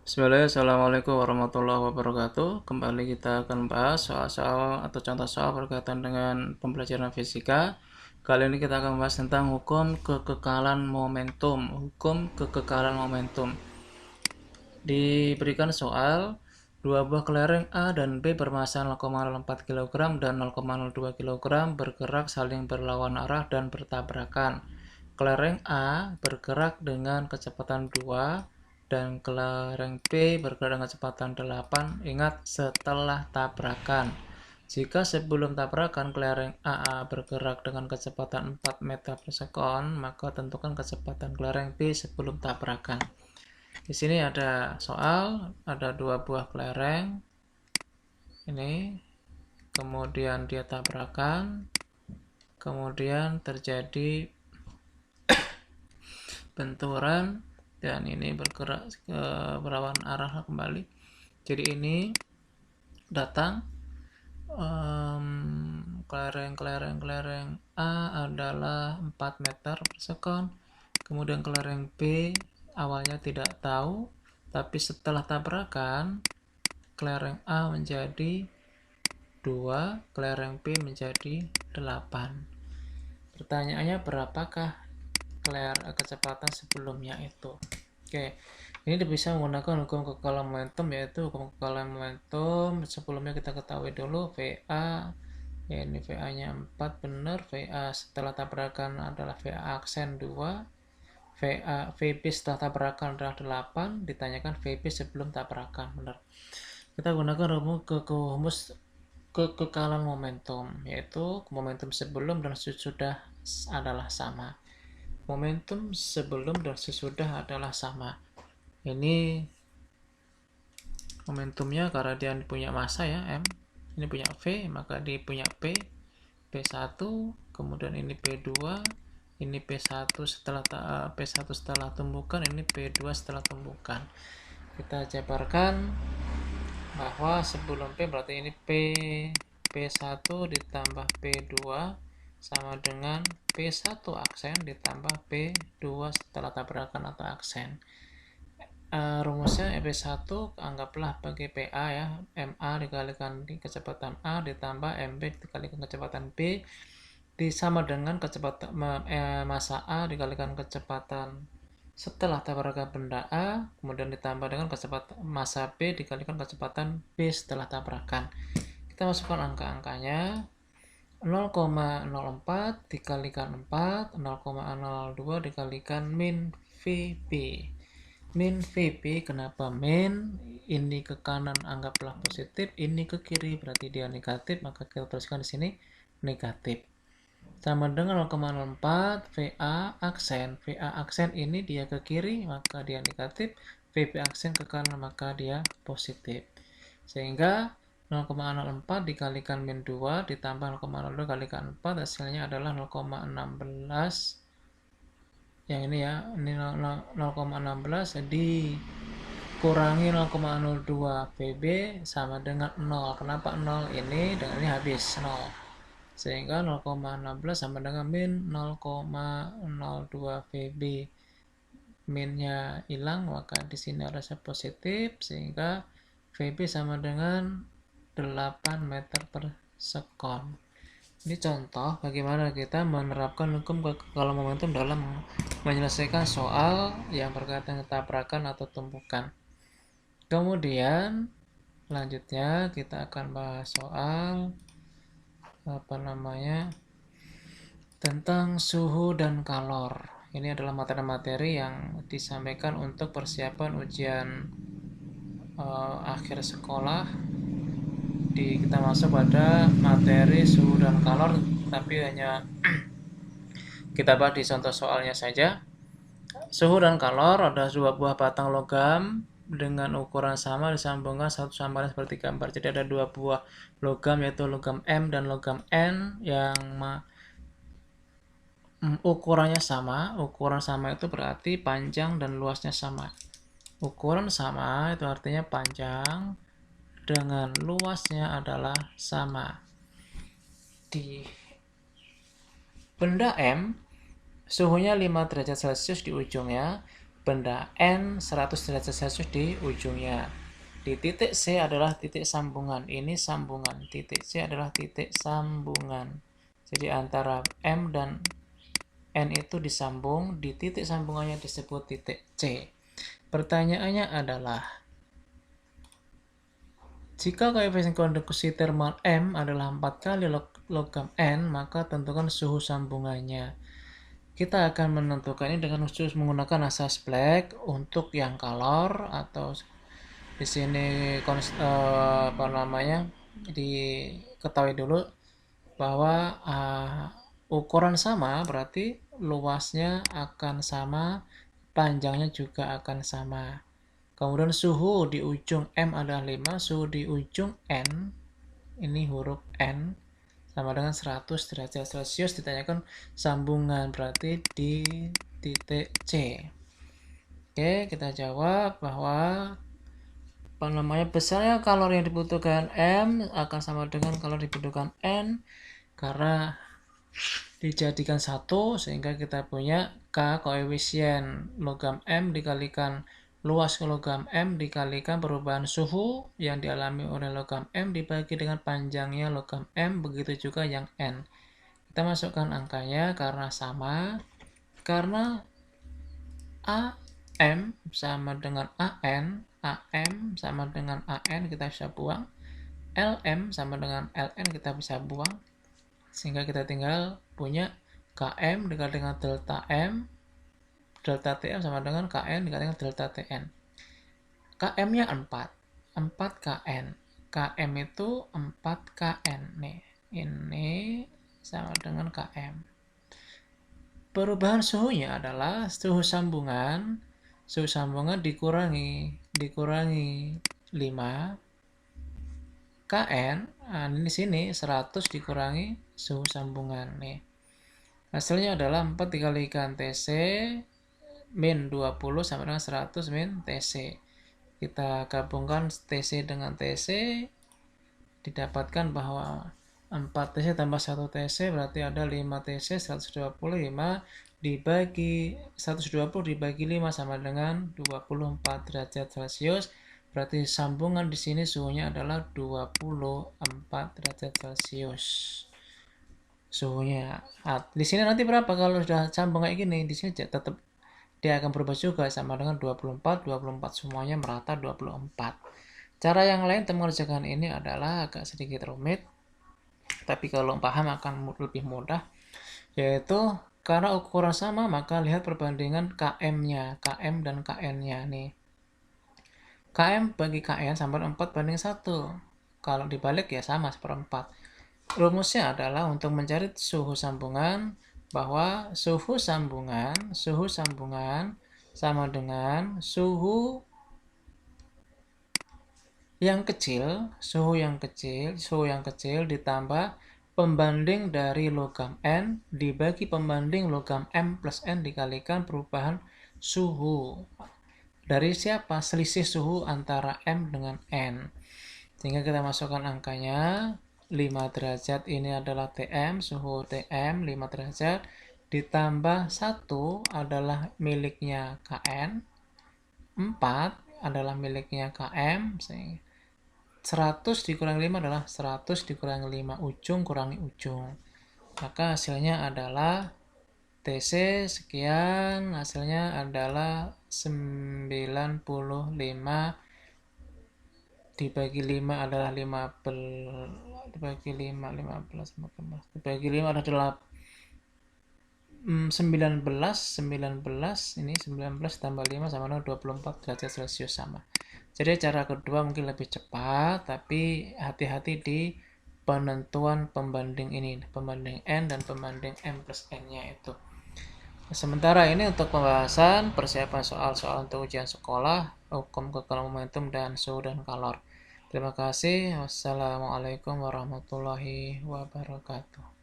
Bismillahirrahmanirrahim. Assalamualaikum warahmatullahi wabarakatuh. Kembali kita akan bahas soal-soal atau contoh soal berkaitan dengan pembelajaran fisika. Kali ini kita akan bahas tentang hukum kekekalan momentum. Hukum kekekalan momentum. Diberikan soal, dua buah kelereng A dan B bermassa 0,04 kg dan 0,02 kg bergerak saling berlawan arah dan bertabrakan. Kelereng A bergerak dengan kecepatan 2 dan kelereng B bergerak dengan kecepatan 8. Ingat, setelah tabrakan. Jika sebelum tabrakan kelereng AA bergerak dengan kecepatan 4 meter per sekon, maka tentukan kecepatan kelereng B sebelum tabrakan. Di sini ada soal, ada dua buah kelereng. Ini, kemudian dia tabrakan, kemudian terjadi benturan, dan ini bergerak ke berlawan arah kembali. Jadi ini datang, kelereng A adalah 4 meter per sekon, kemudian kelereng B awalnya tidak tahu, tapi setelah tabrakan kelereng A menjadi 2, kelereng B menjadi 8. Pertanyaannya, berapakah kecepatan sebelumnya itu? Oke, ini bisa menggunakan hukum kekekalan momentum, yaitu hukum kekekalan momentum. Sebelumnya kita ketahui dulu VA, ya ini VA-nya 4 benar, VA setelah tabrakan adalah VA aksen 2, VB setelah tabrakan adalah 8, ditanyakan VB sebelum tabrakan, benar. Kita gunakan rumus kekekalan momentum, yaitu momentum sebelum dan sesudah adalah sama. Momentum sebelum dan sesudah adalah sama. Ini momentumnya karena dia punya massa ya, M. Ini punya V, maka dia punya P1, kemudian ini P2, ini P1 setelah tumbukan, ini P2 setelah tumbukan. Kita jabarkan bahwa sebelum P berarti ini P1 ditambah P2 sama dengan P1 aksen ditambah P2 setelah tabrakan atau aksen. Rumusnya P1 anggaplah bagi PA ya, MA dikalikan kecepatan A ditambah MB dikalikan kecepatan B sama dengan kecepatan massa A dikalikan kecepatan setelah tabrakan benda A, kemudian ditambah dengan kecepatan massa B dikalikan kecepatan B setelah tabrakan. Kita masukkan angka-angkanya. 0,04 dikalikan 4, 0,02 dikalikan min VB. Min VB, kenapa min? Ini ke kanan anggaplah positif, ini ke kiri berarti dia negatif, maka kita tuliskan di sini negatif. Sama dengan 0,04 VA aksen. VA aksen ini dia ke kiri, maka dia negatif. VB aksen ke kanan, maka dia positif. Sehingga 0,04 dikalikan min 2 ditambah 0,02 dikalikan 4, hasilnya adalah 0,16. Yang ini ya, ini 0,16 dikurangi 0,02 VB sama dengan 0. Kenapa 0? Ini dengan ini habis 0. Sehingga 0,16 sama dengan min 0,02 VB. Minnya hilang, maka di sini ada positif, sehingga VB sama dengan 8 meter per sekon. Ini contoh bagaimana kita menerapkan hukum kekekalan momentum dalam menyelesaikan soal yang berkaitan dengan tabrakan atau tumpukan. Kemudian selanjutnya kita akan bahas soal tentang suhu dan kalor. Ini adalah materi-materi yang disampaikan untuk persiapan ujian akhir sekolah. Kita masuk pada materi suhu dan kalor, tapi hanya kita bahas di contoh soalnya saja. Suhu dan kalor ada dua buah batang logam dengan ukuran sama disambungkan satu sama lain seperti gambar. Jadi ada dua buah logam, yaitu logam M dan logam N yang ukurannya sama. Ukuran sama itu berarti panjang dan luasnya sama. Ukuran sama itu artinya panjang dengan luasnya adalah sama. Di benda M, suhunya 5 derajat Celcius di ujungnya, benda N 100 derajat Celcius di ujungnya. Di titik C adalah titik sambungan. Ini sambungan. Titik C adalah titik sambungan. Jadi antara M dan N itu disambung. Di titik sambungannya disebut titik C. Pertanyaannya adalah, jika koefisien konduksi termal M adalah 4 kali logam N, maka tentukan suhu sambungannya. Kita akan menentukan ini dengan khusus menggunakan asas Planck. Untuk yang kalor atau di sini diketahui dulu bahwa ukuran sama berarti luasnya akan sama, panjangnya juga akan sama. Kemudian suhu di ujung M adalah 5, suhu di ujung N, ini huruf N, sama dengan 100 derajat Celcius. Ditanyakan sambungan, berarti di titik C. Oke, kita jawab bahwa besarnya kalori yang dibutuhkan M akan sama dengan kalori dibutuhkan N, karena dijadikan satu, sehingga kita punya K, koefisien logam M dikalikan luas logam M dikalikan perubahan suhu yang dialami oleh logam M dibagi dengan panjangnya logam M, begitu juga yang N. Kita masukkan angkanya karena sama, karena AM sama dengan AN, AM sama dengan AN kita bisa buang, LM sama dengan LN kita bisa buang, sehingga kita tinggal punya KM dikali dengan delta M, delta TM sama dengan KN dikali dengan delta TN. KM-nya 4 KN. KM itu 4 KN. Nih, ini sama dengan KM. Perubahan suhunya adalah suhu sambungan dikurangi 5 KN. Nah, ini sini 100 dikurangi suhu sambungan nih. Hasilnya adalah 4 dikalikan TC min 20 sama dengan 100 min TC. Kita gabungkan TC dengan TC, didapatkan bahwa 4 TC tambah 1 TC berarti ada 5 TC. 125 dibagi 120 dibagi 5 sama dengan 24 derajat Celcius. Berarti sambungan di sini suhunya adalah 24 derajat Celcius. Suhunya. Di sini nanti berapa kalau sudah sambung kayak gini? Di sini tetap dia akan berubah juga sama dengan 24 semuanya merata 24. Cara yang lain untuk mengerjakan ini adalah agak sedikit rumit, tapi kalau paham akan lebih mudah, yaitu karena ukuran sama maka lihat perbandingan KM-nya, KM dan KN-nya nih. KM bagi KN sama 4 banding 1. Kalau dibalik ya sama seperempat. Rumusnya adalah untuk mencari suhu sambungan, bahwa suhu sambungan sama dengan suhu yang kecil ditambah pembanding dari logam N dibagi pembanding logam M plus N dikalikan perubahan suhu. Dari siapa? Selisih suhu antara M dengan N. Sehingga kita masukkan angkanya. 5 derajat ini adalah TM, suhu TM 5 derajat, ditambah 1 adalah miliknya KN, 4 adalah miliknya KM, 100 dikurangi 5 adalah 100 dikurangi 5, ujung kurangi ujung. Maka hasilnya adalah TC sekian, hasilnya adalah 95 dibagi 5 adalah 15, dibagi 5 adalah 19 ini 19 tambah 5 sama dengan 24 derajat Celcius sama. Jadi cara kedua mungkin lebih cepat, tapi hati-hati di penentuan pembanding ini, pembanding N dan pembanding M plus N-nya itu. Sementara ini untuk pembahasan persiapan soal-soal untuk ujian sekolah, hukum kekalahan momentum dan suhu dan kalor. Terima kasih. Wassalamualaikum warahmatullahi wabarakatuh.